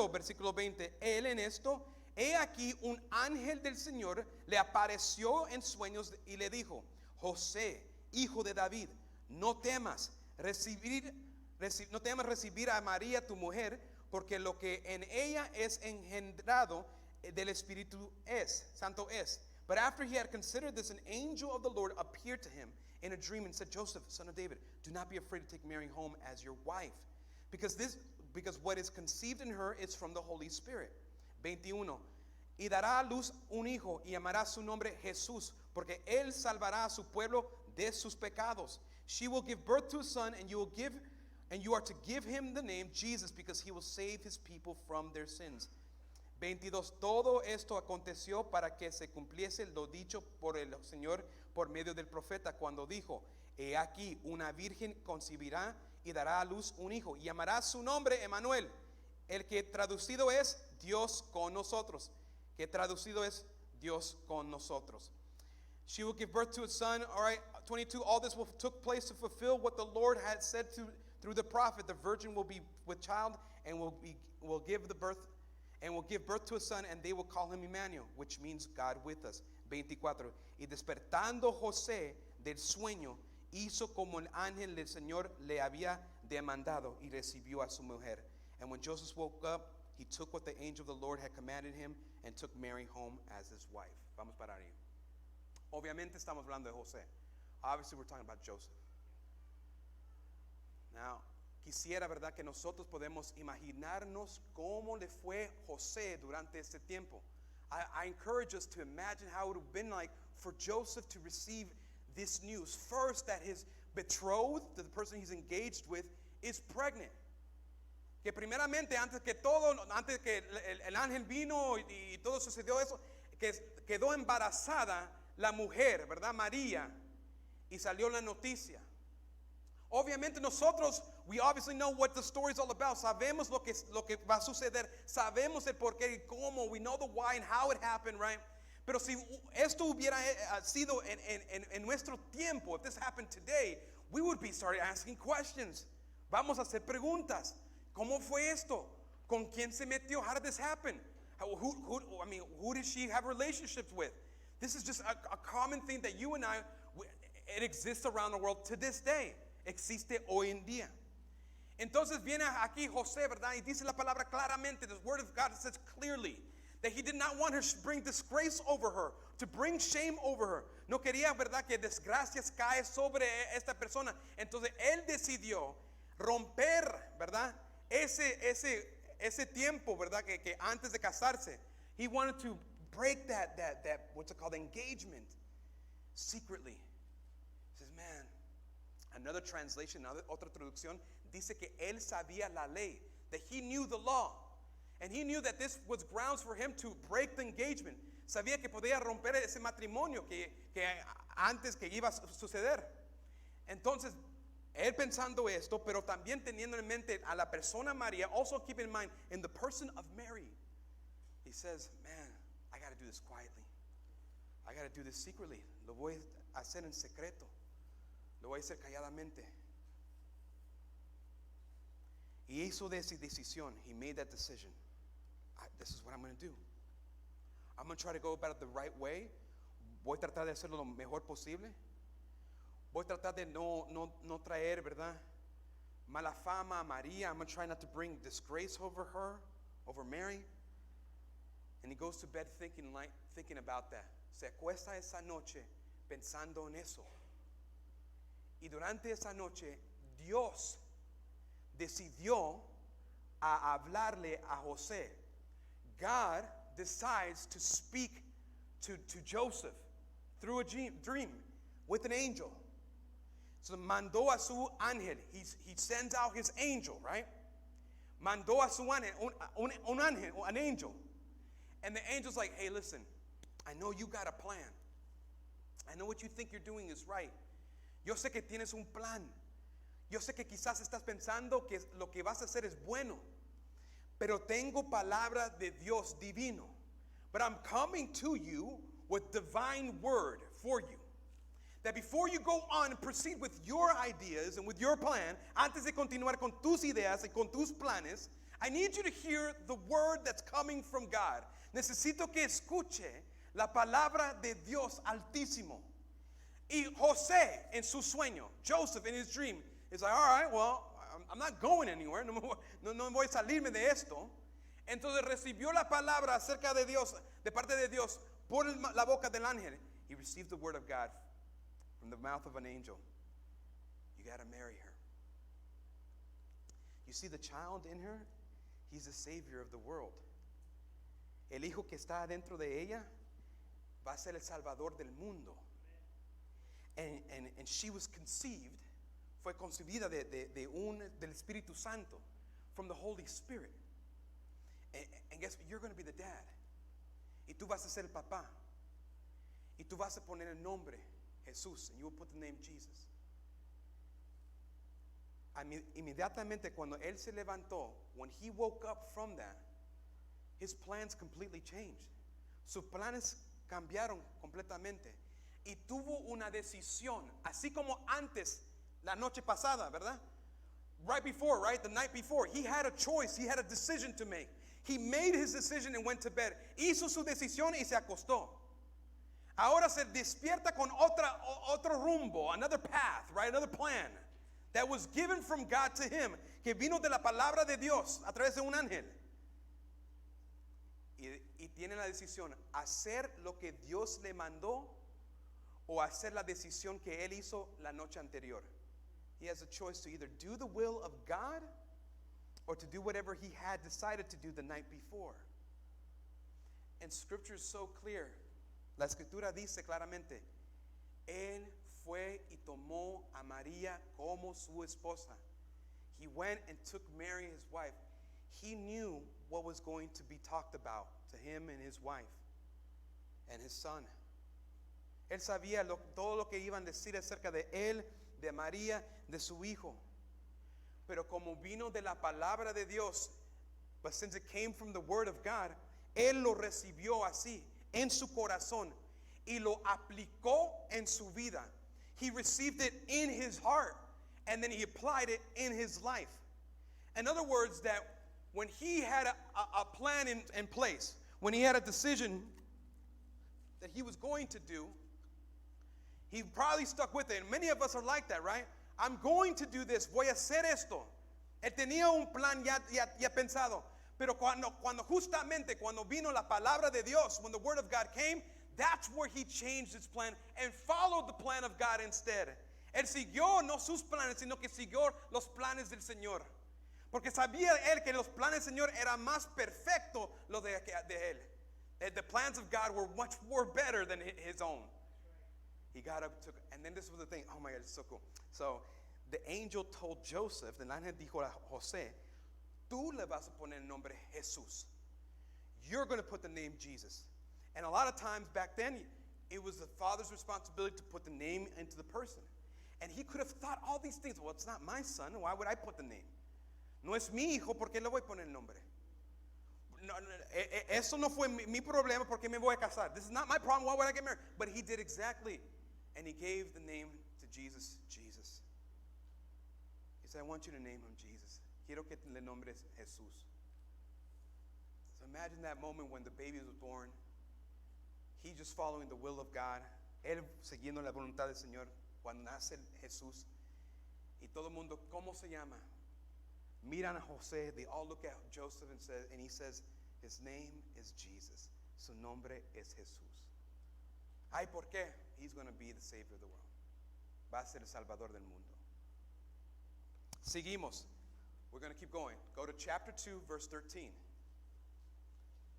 Respondiendo, versículo 20, él en esto, he aquí un ángel del Señor le apareció en sueños y le dijo, José, hijo de David, no temas recibir a María tu mujer, porque lo que en ella es engendrado del Espíritu Santo es. But after he had considered this, an angel of the Lord appeared to him in a dream and said, Joseph, son of David, do not be afraid to take Mary home as your wife, because what is conceived in her is from the Holy Spirit. 21. Y dará a luz un hijo y llamará su nombre Jesús, porque él salvará a su pueblo de sus pecados. She will give birth to a son, and you are to give him the name Jesus, because he will save his people from their sins. 22. Todo esto aconteció para que se cumpliese lo dicho por el Señor por medio del profeta, cuando dijo, he aquí una virgen concebirá y dará a luz un hijo y llamará su nombre Emmanuel, el que traducido es Dios con nosotros. Que traducido es Dios con nosotros. She will give birth to a son. All right, 22. All this took place to fulfill what the Lord had said through the prophet. The virgin will be with child and will give birth to a son, and they will call him Emmanuel, which means God with us. 24. Y despertando José del sueño, hizo como el ángel del Señor le había demandado y recibió a su mujer. And when Joseph woke up, he took what the angel of the Lord had commanded him and took Mary home as his wife. Vamos para ahí. Obviamente estamos hablando de José. Obviously we're talking about Joseph. Now, quisiera, ¿verdad?, que nosotros podemos imaginarnos cómo le fue José durante este tiempo. I encourage us to imagine how it would have been like for Joseph to receive this news. First, that his betrothed, the person he's engaged with, is pregnant. Que primeramente, antes que el ángel vino y todo sucedió eso, que quedó embarazada la mujer, ¿verdad? María, y salió la noticia. Obviamente nosotros, we obviously know what the story is all about. Sabemos lo que va a suceder. Sabemos el por qué y cómo. We know the why and how it happened, right? Pero si esto hubiera sido en nuestro tiempo, if this happened today, we would be starting asking questions. Vamos a hacer preguntas. ¿Cómo fue esto? ¿Con quién se metió? How did this happen? Who did she have relationships with? This is just a common thing that you and I, it exists around the world to this day. Existe hoy en día. Entonces viene aquí José, ¿verdad? Y dice la palabra claramente. The word of God says clearly that he did not want her to bring disgrace over her, to bring shame over her. No quería, ¿verdad?, que desgracias cae sobre esta persona. Entonces él decidió romper, ¿verdad?, ese tiempo, ¿verdad?, que antes de casarse. He wanted to break that what's it called, engagement, secretly. He says, man. Another translation, otra traducción, dice que él sabía la ley, that he knew the law. And he knew that this was grounds for him to break the engagement. Sabía que podía romper ese matrimonio que antes que iba a suceder. Entonces, él pensando esto, pero también teniendo en mente a la persona María, also keep in mind, in the person of Mary, he says, man, I got to do this quietly. I got to do this secretly. Lo voy a hacer en secreto. Lo voy a hacer calladamente. Y hizo esa decisión. He made that decision. This is what I'm going to do. I'm going to try to go about it the right way. Voy a tratar de hacerlo lo mejor posible. Voy a tratar de no traer, ¿verdad?, mala fama a María. I'm going to try not to bring disgrace over her, over Mary. And he goes to bed thinking about that. Se acuesta esa noche pensando en eso. Y durante esa noche, Dios decidió a hablarle a José. God decides to speak to Joseph through a dream with an angel. So mandó a su ángel. He sends out his angel, right? Mandó a su ángel, un ángel, an angel. And the angel's like, hey, listen, I know you got a plan. I know what you think you're doing is right. Yo sé que tienes un plan. Yo sé que quizás estás pensando que lo que vas a hacer es bueno. Pero tengo palabra de Dios divino. But I'm coming to you with divine word for you. That before you go on and proceed with your ideas and with your plan, antes de continuar con tus ideas y con tus planes, I need you to hear the word word that's coming from God. Necesito que escuche la palabra de Dios Altísimo. Y José en su sueño, Joseph in his dream, is like, all right, well, I'm not going anywhere. No voy a salirme de esto. Entonces recibió la palabra acerca de Dios, de parte de Dios, por la boca del ángel. He received the word of God from the mouth of an angel. You got to marry her. You see the child in her? He's the savior of the world. El hijo que está adentro de ella va a ser el salvador del mundo. And she was conceived, fue concebida del Espíritu Santo, from the Holy Spirit. And guess what? You're going to be the dad. Y tú vas a ser el papá. Y tú vas a poner el nombre Jesús, and you will put the name Jesus. Inmediatamente cuando él se levantó, when he woke up from that, his plans completely changed. Sus planes cambiaron completamente. Y tuvo una decisión, así como antes, la noche pasada, ¿verdad? Right before, right? The night before, he had a choice, he had a decision to make. He made his decision and went to bed. Hizo su decisión y se acostó. Ahora se despierta con otro rumbo, another path, right? Another plan that was given from God to him, que vino de la palabra de Dios a través de un ángel. Y tiene la decisión, hacer lo que Dios le mandó o hacer la decisión que él hizo la noche anterior. He has a choice to either do the will of God or to do whatever he had decided to do the night before. And scripture is so clear. La escritura dice claramente, él fue y tomó a María como su esposa. He went and took Mary, his wife. He knew what was going to be talked about to him and his wife and his son. Él sabía todo lo que iban a decir acerca de él, de María, de su hijo. Pero como vino de la palabra de Dios, but since it came from the word of God, él lo recibió así, en su corazón, y lo aplicó en su vida. He received it in his heart, and then he applied it in his life. In other words, that when he had a plan in place, when he had a decision that he was going to do, he probably stuck with it. And many of us are like that, right? I'm going to do this, voy a hacer esto. Él tenía un plan ya pensado. Pero cuando vino la palabra de Dios, when the word of God came, that's where he changed his plan and followed the plan of God instead. Él siguió no sus planes, sino que siguió los planes del Señor. Porque sabía él que los planes del Señor eran más perfecto lo de él. The plans of God were much more better than his own. He got up, and then this was the thing. Oh my God, it's so cool. So the angel told Joseph, el ángel dijo a José, tú le vas a poner el nombre Jesús. You're going to put the name Jesus. And a lot of times back then, it was the father's responsibility to put the name into the person. And he could have thought all these things. Well, it's not my son. Why would I put the name? No es mi hijo, ¿por qué le voy a poner el nombre? No, eso no fue mi problema, ¿por qué me voy a casar? This is not my problem, why would I get married? But he did exactly. And he gave the name to Jesus, Jesus. He said, I want you to name him Jesus. Quiero que le nombres Jesús. So imagine that moment when the baby was born. He just following the will of God. Él siguiendo la voluntad del Señor. Cuando nace Jesús. Y todo el mundo, ¿cómo se llama? Miran a José. They all look at Joseph and he says, his name is Jesus. Su nombre es Jesús. Ay, ¿por qué? He's going to be the Savior of the world. Va a ser el Salvador del mundo. Seguimos. We're going to keep going. Go to chapter 2, verse 13.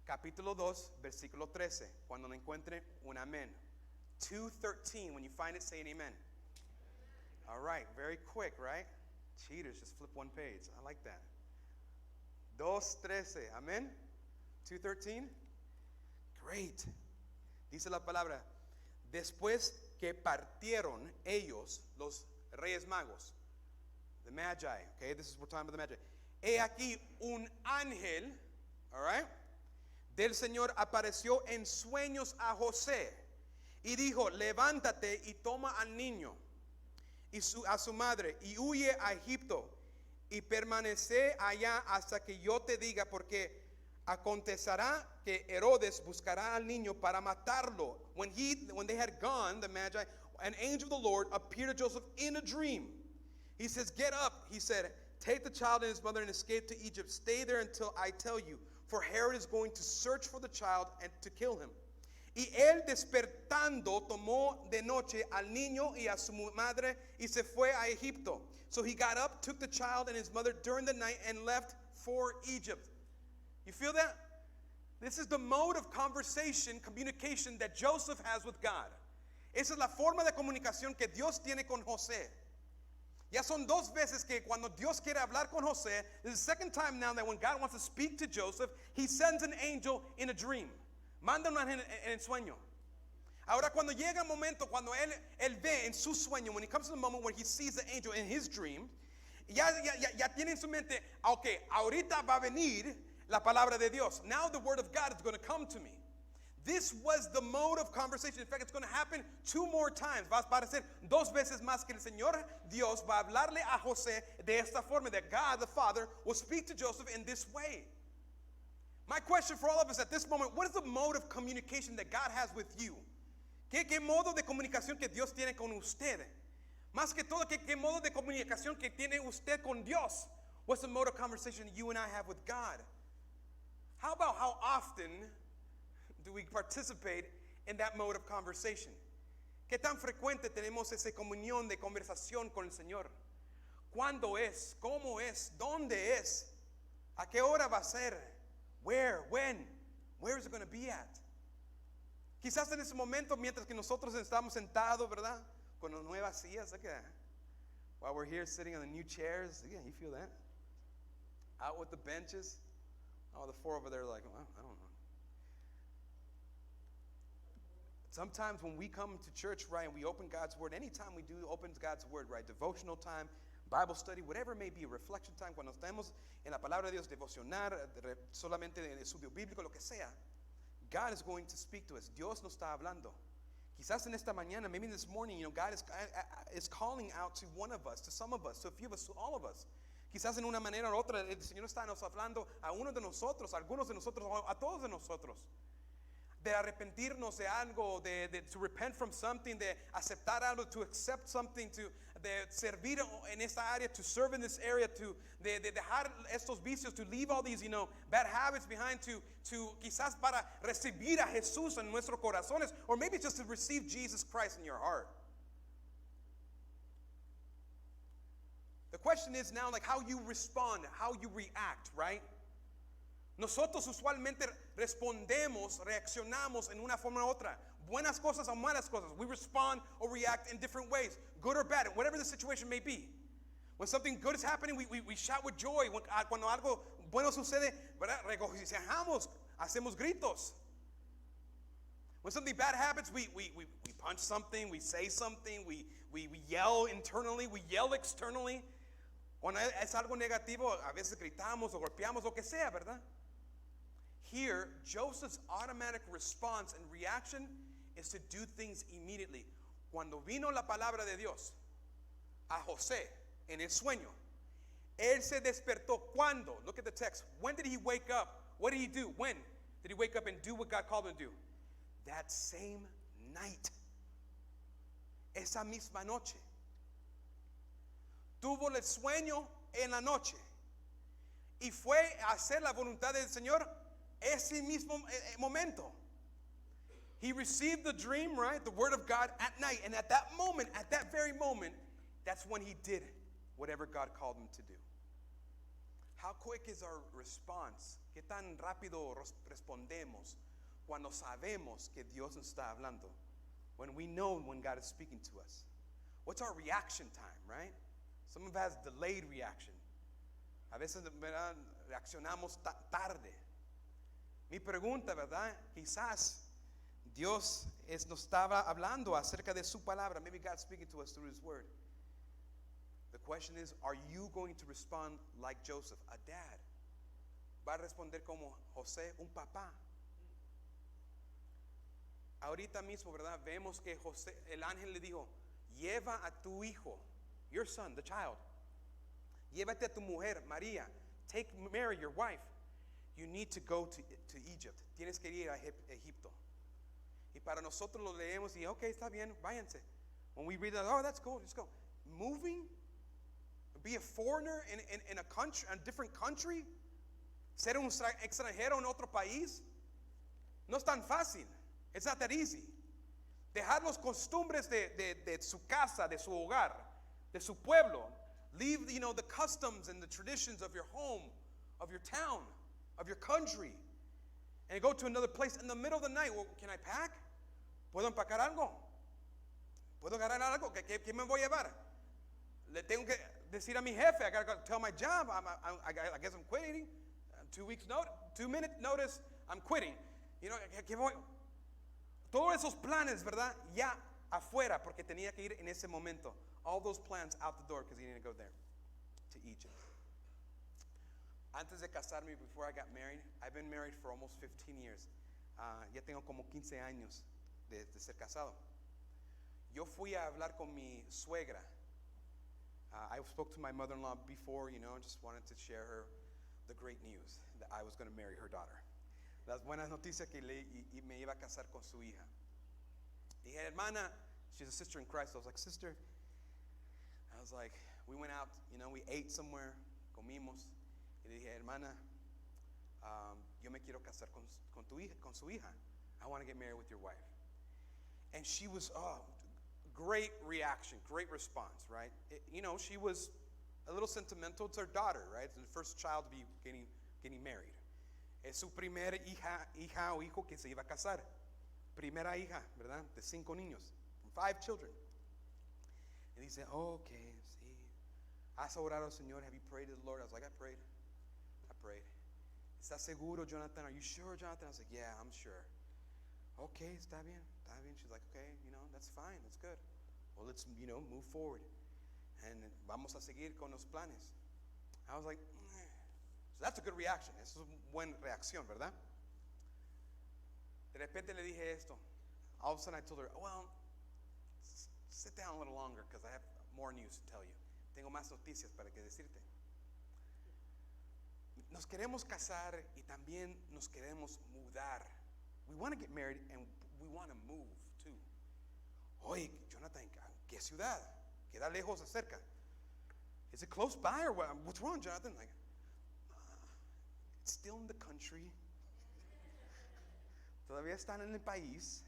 Capítulo 2, versículo 13. Cuando encuentre un amén. 2:13. When you find it, say an amen. All right. Very quick, right? Cheaters, just flip one page. I like that. 2:13. Amen? 2:13. Great. Dice la palabra. Después que partieron ellos, los reyes magos, the magi, okay, this is we're talking about the magi. He aquí un ángel, all right, del Señor apareció en sueños a José y dijo, levántate y toma al niño y a su madre y huye a Egipto y permanece allá hasta que yo te diga, porque acontecerá que Herodes buscará al niño para matarlo. When they had gone, the Magi, an angel of the Lord appeared to Joseph in a dream. He says, get up, he said, take the child and his mother and escape to Egypt. Stay there until I tell you, for Herod is going to search for the child and to kill him. Y él despertando tomó de noche al niño y a su madre y se fue a Egipto. So he got up, took the child and his mother during the night and left for Egypt. You feel that? This is the mode of conversation, communication that Joseph has with God. Esa es la forma de comunicación que Dios tiene con José. Ya son dos veces que cuando Dios quiere hablar con José, this is the second time now that when God wants to speak to Joseph, he sends an angel in a dream. Manda un ángel en el sueño. Ahora cuando llega el momento, cuando él ve en su sueño, when he comes to the moment where he sees the angel in his dream, ya tiene en su mente, okay, ahorita va a venir la palabra de Dios. Now the word of God is going to come to me. This was the mode of conversation. In fact, it's going to happen 2 more times. Va a aparecer 2 veces más que el Señor Dios va a hablarle a José de esta forma, that God the Father will speak to Joseph in this way. My question for all of us at this moment, what is the mode of communication that God has with you? ¿Qué modo de comunicación que Dios tiene con usted? Más que todo, ¿qué modo de comunicación que tiene usted con Dios? What's the mode of conversation you and I have with God? How about how often do we participate in that mode of conversation? ¿Qué tan frecuente tenemos esa comunión de conversación con el Señor? ¿Cuándo es? ¿Cómo es? ¿Dónde es? ¿A qué hora va a ser? Where? When? Where is it going to be at? Quizás en ese momento, mientras que nosotros estamos sentados, ¿verdad? Con las nuevas sillas, look at that. While we're here sitting on the new chairs, yeah, you feel that? Out with the benches. Oh, the 4 over there are like, well, I don't know. Sometimes when we come to church, right, and we open God's Word, anytime we do open God's Word, right, devotional time, Bible study, whatever it may be, reflection time, cuando estemos en la palabra de Dios, devocionar, solamente en el estudio bíblico, lo que sea, God is going to speak to us. Dios nos está hablando. Quizás en esta mañana, maybe this morning, God is calling out to one of us, to some of us, to a few of us, to all of us. Quizás en una manera u otra, el Señor está nos hablando a uno de nosotros, a algunos de nosotros, a todos de nosotros. De arrepentirnos de algo, to repent from something, de aceptar algo, to accept something, de servir en esta área, to serve in this area, de dejar estos vicios, to leave all these, bad habits behind, to quizás para recibir a Jesús en nuestros corazones, or maybe just to receive Jesus Christ in your heart. The question is now like how you respond, how you react, right? Nosotros usualmente respondemos, reaccionamos en una forma u otra. Buenas cosas o malas cosas. We respond or react in different ways, good or bad, whatever the situation may be. When something good is happening, we shout with joy. Cuando algo bueno sucede, ¿verdad? Regocijamos, hacemos gritos. When something bad happens, we punch something, we say something, we yell internally, we yell externally. Cuando es algo negativo, a veces gritamos o golpeamos, lo que sea, ¿verdad? Here, Joseph's automatic response and reaction is to do things immediately. Cuando vino la palabra de Dios a José en el sueño, él se despertó. ¿Cuándo? Look at the text. When did he wake up? What did he do? When did he wake up and do what God called him to do? That same night. Esa misma noche. Tuvo el sueño en la noche y fue a hacer la voluntad del Señor ese mismo momento. He received the dream, right? The word of God at night. And at that moment, at that very moment, that's when he did whatever God called him to do. How quick is our response? ¿Qué tan rápido respondemos cuando sabemos que Dios nos está hablando? When we know when God is speaking to us. What's our reaction time, right? Some of us has delayed reaction. A veces, ¿verdad? Reaccionamos tarde. Mi pregunta, ¿verdad? Quizás Dios nos estaba hablando acerca de su palabra. Maybe God's speaking to us through his word. The question is, are you going to respond like Joseph, a dad? ¿Va a responder como José, un papá? Ahorita mismo, ¿verdad? Vemos que José, el ángel le dijo, lleva a tu hijo, your son, the child. Llévate a tu mujer, María. Take Mary, your wife. you need to go to Egypt. Tienes que ir a Egipto. Y para nosotros lo leemos y okay, está bien, váyanse. When we read that, oh, that's cool, just go. Moving, be a foreigner in a country, a different country, ser un extranjero en otro país, no es tan fácil. It's not that easy. Dejar los costumbres de su casa, de su hogar, de su pueblo. Leave, the customs and the traditions of your home, of your town, of your country, and go to another place in the middle of the night. Well, can I pack? ¿Puedo empacar algo? ¿Puedo agarrar algo? ¿Qué me voy a llevar? Le tengo que decir a mi jefe. I gotta tell my job. I guess I'm quitting. 2 weeks notice, 2-minute notice. I'm quitting. ¿Qué voy? Todos esos planes, ¿verdad? Ya afuera, porque tenía que ir en ese momento. All those plans out the door because he needed to go there to Egypt. Antes de casarme, before I got married, I've been married for almost 15 years. Ya tengo como 15 años de ser casado. Yo fui a hablar con mi suegra. I spoke to my mother-in-law before, just wanted to share her the great news that I was going to marry her daughter. Las buenas noticias que y me iba a casar con su hija. Dije, hermana, she's a sister in Christ. I was like, sister. I was like, we went out, we ate somewhere, comimos. Y dije, hermana, yo me quiero casar con su hija. I want to get married with your wife. And she was, great reaction, great response, right? She was a little sentimental to her daughter, right? It's the first child to be getting married. Es su primera hija o hijo que se iba a casar. Primera hija, ¿verdad? De 5 niños, 5 children. Y dice, okay, sí. ¿Has orado al Señor? Have you prayed to the Lord? I was like, I prayed. ¿Estás seguro, Jonathan? Are you sure, Jonathan? I was like, yeah, I'm sure. Okay, está bien. She's like, okay, that's fine, that's good. Well, let's, move forward. And vamos a seguir con los planes. I was like, so that's a good reaction. Eso es una buena reacción, ¿verdad? De repente le dije esto. All of a sudden I told her, well, sit down a little longer because I have more news to tell you. Tengo más noticias para que decirte. Nos queremos casar y también nos queremos mudar. We want to get married and we want to move too. Oye, Jonathan, ¿qué ciudad? ¿Queda lejos o cerca? Is it close by or what? What's wrong, Jonathan? Like, it's still in the country. Todavía están en el país.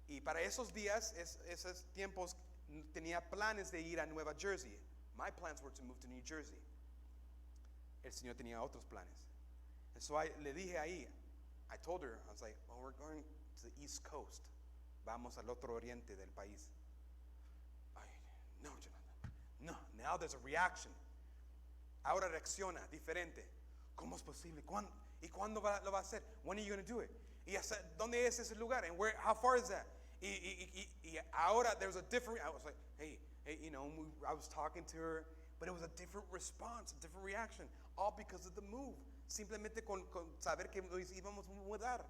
Y para esos días, esos tiempos, tenía planes de ir a Nueva Jersey. My plans were to move to New Jersey. El Señor tenía otros planes. And so le dije ahí, I told her, I was like, well, we're going to the East Coast. Vamos al otro oriente del país. No, Jonathan. No, now there's a reaction. Ahora reacciona diferente. ¿Cómo es posible? ¿Y cuándo lo va a hacer? When are you going to do it? Y ¿dónde es ese lugar? And how far is that? Y ahora there's a different, I was like, hey, I was talking to her, but it was a different response, a different reaction, all because of the move. Simplemente con saber que nos íbamos a mudar.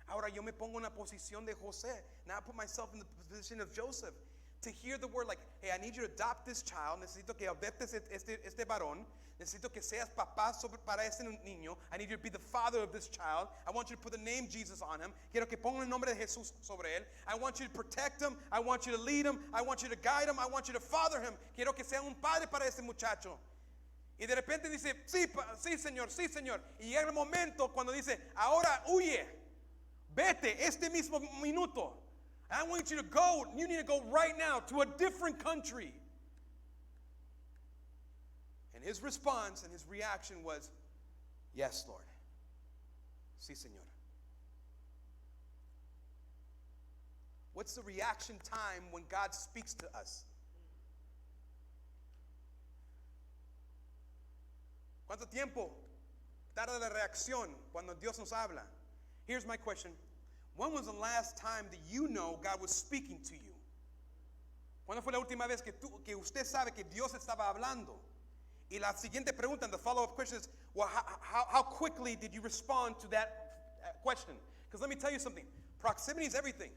Ahora yo me pongo en la posición de José. Now I put myself in the position of Joseph. To hear the word like, hey, I need you to adopt this child. Necesito que adoptes este varón. Necesito que seas papá para este niño. I need you to be the father of this child. I want you to put the name Jesus on him. Quiero que pongan el nombre de Jesús sobre él. I want you to protect him. I want you to lead him. I want you to guide him. I want you to father him. Quiero que sea un padre para este muchacho. Y de repente dice, sí, Señor, sí, Señor. Y llega el momento cuando dice, ahora huye. Vete este mismo minuto. I want you to go. You need to go right now to a different country. And his response and his reaction was, yes, Lord. Sí, Señor. What's the reaction time when God speaks to us? ¿Cuánto tiempo tarda la reacción cuando Dios nos habla? Here's my question. When was the last time that God was speaking to you? ¿Cuándo fue la última vez que usted sabe que Dios estaba hablando? Y la siguiente pregunta, and the follow-up question is, well, how quickly did you respond to that question? Because let me tell you something. Proximity is everything.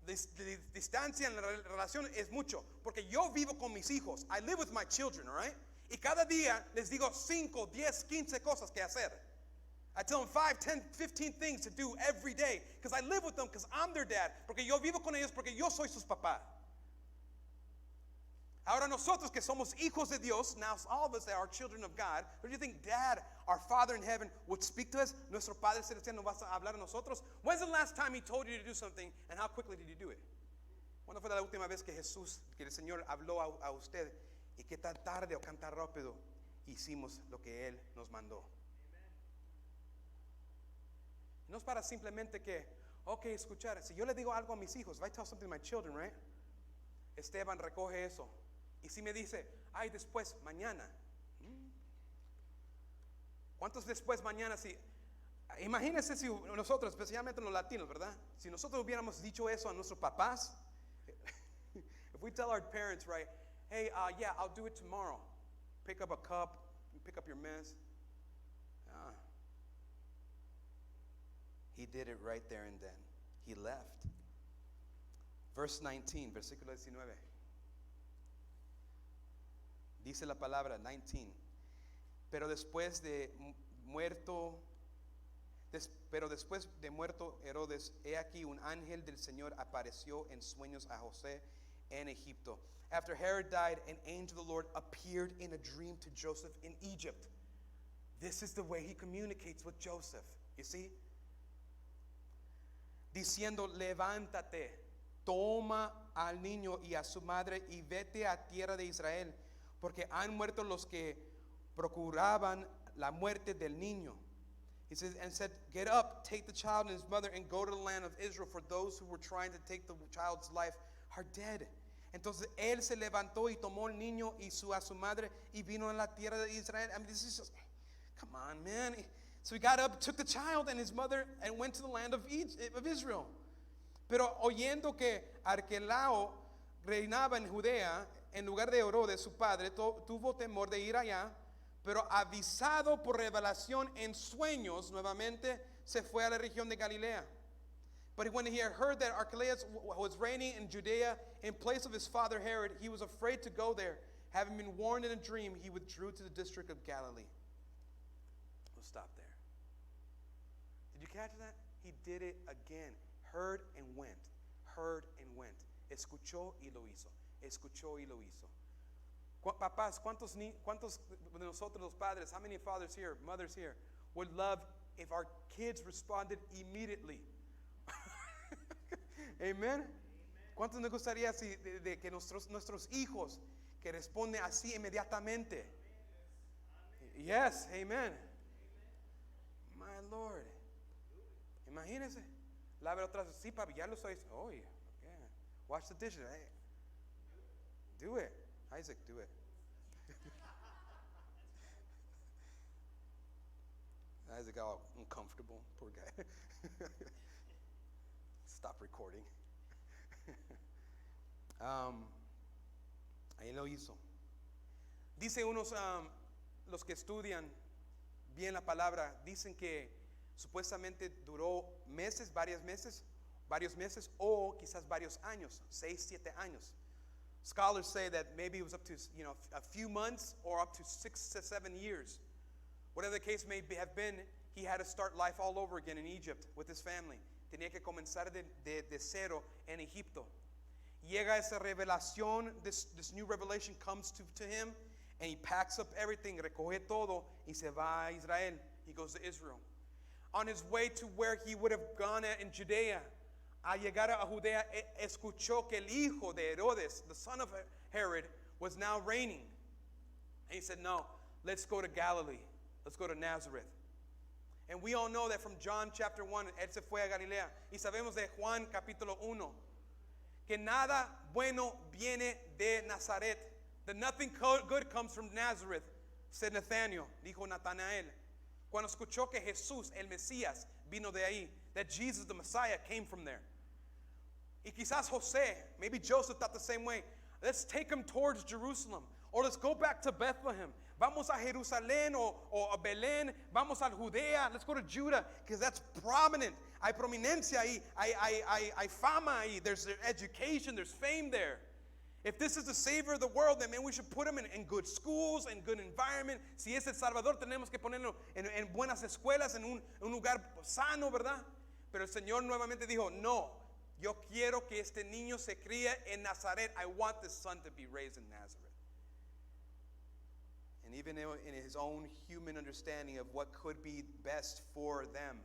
Distancia en la relación es mucho. Porque yo vivo con mis hijos. I live with my children, all right? Y cada día les digo 5, 10, 15 cosas que hacer. I tell them 5, 10, 15 things to do every day because I live with them because I'm their dad. Porque yo vivo con ellos porque yo soy sus papás. Ahora nosotros que somos hijos de Dios, now all of us that are children of God, do you think Dad, our Father in heaven, would speak to us? Nuestro Padre Celestial nos va a hablar a nosotros? When's the last time He told you to do something and how quickly did you do it? ¿Cuándo fue la última vez que Jesús, que el Señor habló a usted y que tan tarde o tan rápido hicimos lo que Él nos mandó? No es para simplemente que, okay, escuchar. Si yo le digo algo a mis hijos, if I tell something to my children, right? Esteban, recoge eso. Y si me dice, ay, después, mañana. ¿Cuántos después, mañana? Si, imagínense si nosotros, especialmente los latinos, ¿verdad? Si nosotros hubiéramos dicho eso a nuestros papás, if we tell our parents, right, hey, yeah, I'll do it tomorrow. Pick up a cup, pick up your mess. He did it right there and then. He left. Verse 19, versículo 19. Dice la palabra 19. Pero después de muerto Herodes, he aquí un ángel del Señor apareció en sueños a José en Egipto. After Herod died, an angel of the Lord appeared in a dream to Joseph in Egypt. This is the way he communicates with Joseph. You see? Diciendo, levántate, toma al niño y a su madre y vete a tierra de Israel, porque han muerto los que procuraban la muerte del niño. He says, and said, get up, take the child and his mother and go to the land of Israel, for those who were trying to take the child's life are dead. Entonces él se levantó y tomó el niño y a su madre y vino a la tierra de Israel. I mean, this is just, come on, man. So he got up, took the child and his mother and went to the land of Israel. Pero oyendo que Arquelao reinaba en Judea en lugar de Herodes su padre, tuvo temor de ir allá, pero avisado por revelación en sueños, nuevamente se fue a la región de Galilea. But when he had heard that Archelaus was reigning in Judea in place of his father Herod, he was afraid to go there. Having been warned in a dream, he withdrew to the district of Galilee. We'll stop there. Did you catch that? He did it again. Heard and went. Heard and went. Escuchó y lo hizo. Escuchó y lo hizo. Papás, ¿cuántos de nosotros los padres, how many fathers here, mothers here, would love if our kids responded immediately? Amen. ¿Cuántos nos gustaría de que nuestros hijos que responden así inmediatamente? Yes, amen. My Lord. Imagínense. Lave otra vez. Sí, papi, ya lo estoy. Oh, yeah. Wash the dishes. Hey. Do it. Isaac, do it. Isaac got all uncomfortable. Poor guy. Stop recording. Ahí lo hizo. Dice unos, los que estudian bien la palabra, dicen que supuestamente duró meses, varios meses, o quizás varios años, 6, 7 años. Scholars say that maybe it was up to a few months or up to 6 to 7 years. Whatever the case may have been, he had to start life all over again in Egypt with his family. Tenía que comenzar de cero en Egipto. Llega esa revelación, this new revelation comes to him, and he packs up everything, recoge todo, y se va a Israel. He goes to Israel. On his way to where he would have gone in Judea, al llegar a Judea, escuchó que el hijo de Herodes, the son of Herod, was now reigning. And he said, no, let's go to Galilee. Let's go to Nazareth. And we all know that from John chapter 1, él se fue a Galilea. Y sabemos de Juan capítulo 1, que nada bueno viene de Nazaret. That nothing good comes from Nazareth, said Nathanael, dijo Natanael. Cuando escuchó que Jesús, el Mesías, vino de ahí. That Jesus, the Messiah, came from there. Y quizás José, maybe Joseph thought the same way. Let's take him towards Jerusalem. Or let's go back to Bethlehem. Vamos a Jerusalén o a Belén. Vamos a Judea. Let's go to Judah, because that's prominent. Hay prominencia ahí. Hay fama ahí. There's education. There's fame there. If this is the Savior of the world, then man, we should put him in good schools, in good environment. Si es el Salvador, tenemos que ponerlo en buenas escuelas, en un lugar sano, ¿verdad? Pero el Señor nuevamente dijo, no, yo quiero que este niño se críe en Nazaret. I want this son to be raised in Nazareth. And even in his own human understanding of what could be best for them,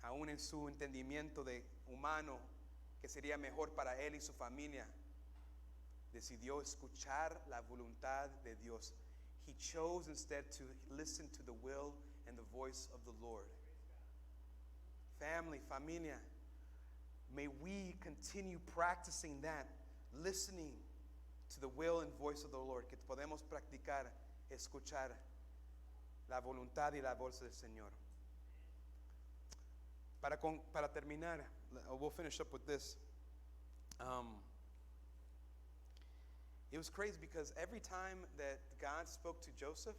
aún en su entendimiento de humano, que sería mejor para él y su familia, decidió escuchar la voluntad de Dios. He chose instead to listen to the will and the voice of the Lord. Family, familia, may we continue practicing that, listening to the will and voice of the Lord, que podemos practicar, escuchar la voluntad y la voz del Señor. Para terminar, we'll finish up with this. It was crazy because every time that God spoke to Joseph,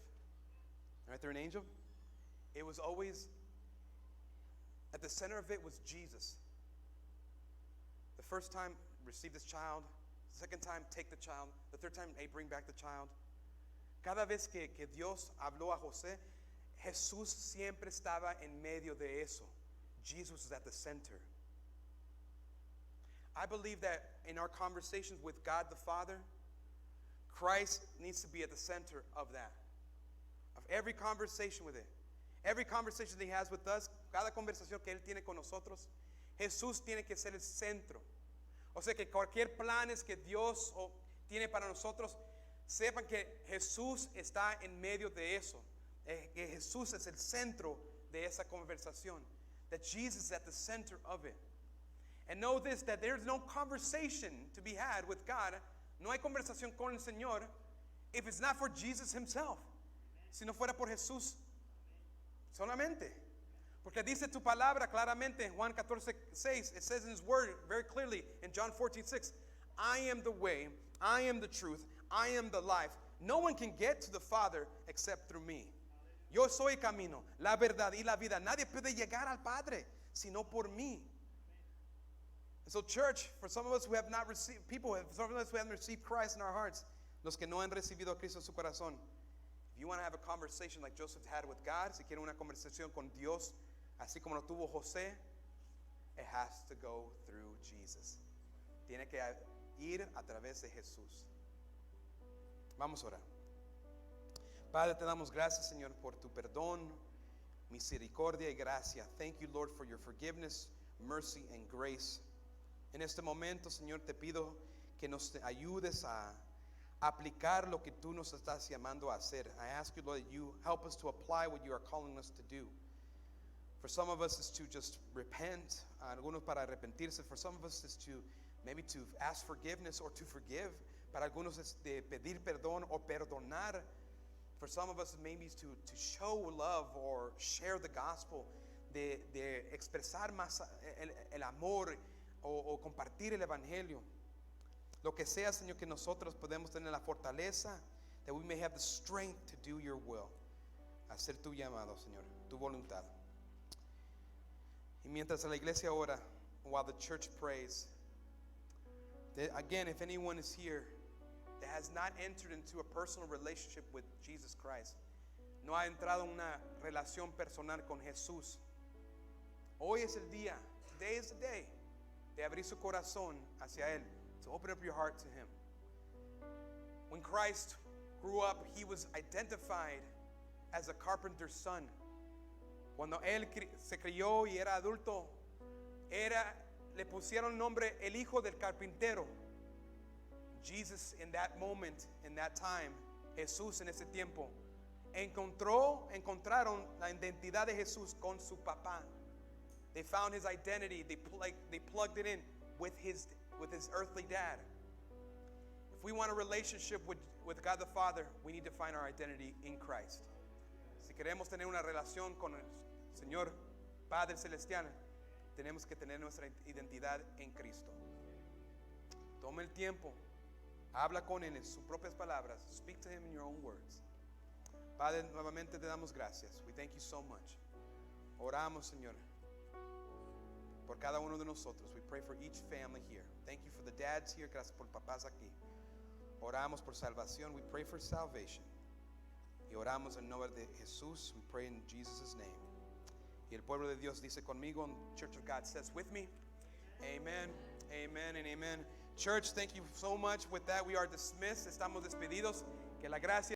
right there, an angel, it was always, at the center of it was Jesus. The first time, receive this child. The second time, take the child. The third time, hey, bring back the child. Cada vez que Dios habló a José, Jesús siempre estaba en medio de eso. Jesus was at the center. I believe that in our conversations with God the Father, Christ needs to be at the center of that. Of every conversation with it. Every conversation that he has with us, cada conversación que él tiene con nosotros, Jesús tiene que ser el centro. O sea que cualquier planes que Dios tiene para nosotros, sepan que Jesús está en medio de eso. Que Jesús es el centro de esa conversación. That Jesus is at the center of it. And know this, that there's no conversation to be had with God. No hay conversación con el Señor if it's not for Jesus himself. Si no fuera por Jesús solamente. Porque dice tu palabra claramente en Juan 14:6. It says in his word very clearly in John 14:6. I am the way, I am the truth, I am the life. No one can get to the Father except through me. Yo soy el camino, la verdad y la vida. Nadie puede llegar al Padre sino por mí. So church, for some of us who have not received, some of us who haven't received Christ in our hearts, los que no han recibido a Cristo en su corazón, if you want to have a conversation like Joseph had with God, si quieren una conversación con Dios, así como lo tuvo José, it has to go through Jesus. Tiene que ir a través de Jesús. Vamos a orar. Padre, te damos gracias, Señor, por tu perdón, misericordia y gracia. Thank you, Lord, for your forgiveness, mercy, and grace. En este momento, Señor, te pido que nos ayudes a aplicar lo que tú nos estás llamando a hacer. I ask you, Lord, that you help us to apply what you are calling us to do. For some of us, it's to just repent. Algunos para arrepentirse. For some of us, it's to maybe to ask forgiveness or to forgive. Para algunos es de pedir perdón o perdonar. For some of us, maybe it's to show love or share the gospel. De expresar más el amor o compartir el evangelio. Lo que sea, Señor, que nosotros podemos tener la fortaleza, that we may have the strength to do your will. Hacer tu llamado, Señor, tu voluntad. Y mientras la iglesia ora, while the church prays, again, if anyone is here that has not entered into a personal relationship with Jesus Christ, no ha entrado en una relación personal con Jesús, hoy es el día, today is the day, de abrir su corazón hacia Él, to open up your heart to Him. When Christ grew up, He was identified as a carpenter's son. Cuando Él se crió y era adulto, le pusieron nombre el Hijo del Carpintero. Jesus in that moment, in that time, Jesús en ese tiempo, encontraron la identidad de Jesús con su papá. They found his identity. They plugged it in with his earthly dad. If we want a relationship with God the Father, we need to find our identity in Christ. Si queremos tener una relación con el Señor Padre Celestial, tenemos que tener nuestra identidad en Cristo. Toma el tiempo, habla con Él en sus propias palabras. Speak to Him in your own words. Padre, nuevamente te damos gracias. We thank you so much. Oramos, Señor, por cada uno de nosotros. We pray for each family here. Thank you for the dads here. Gracias por papás aquí. Oramos por salvación. We pray for salvation. Y oramos en nombre de Jesús. We pray in Jesus' name. Y el pueblo de Dios dice conmigo, and Church of God says with me, amen, amen, and amen. Church, thank you so much. With that, we are dismissed. Estamos despedidos. Que la gracia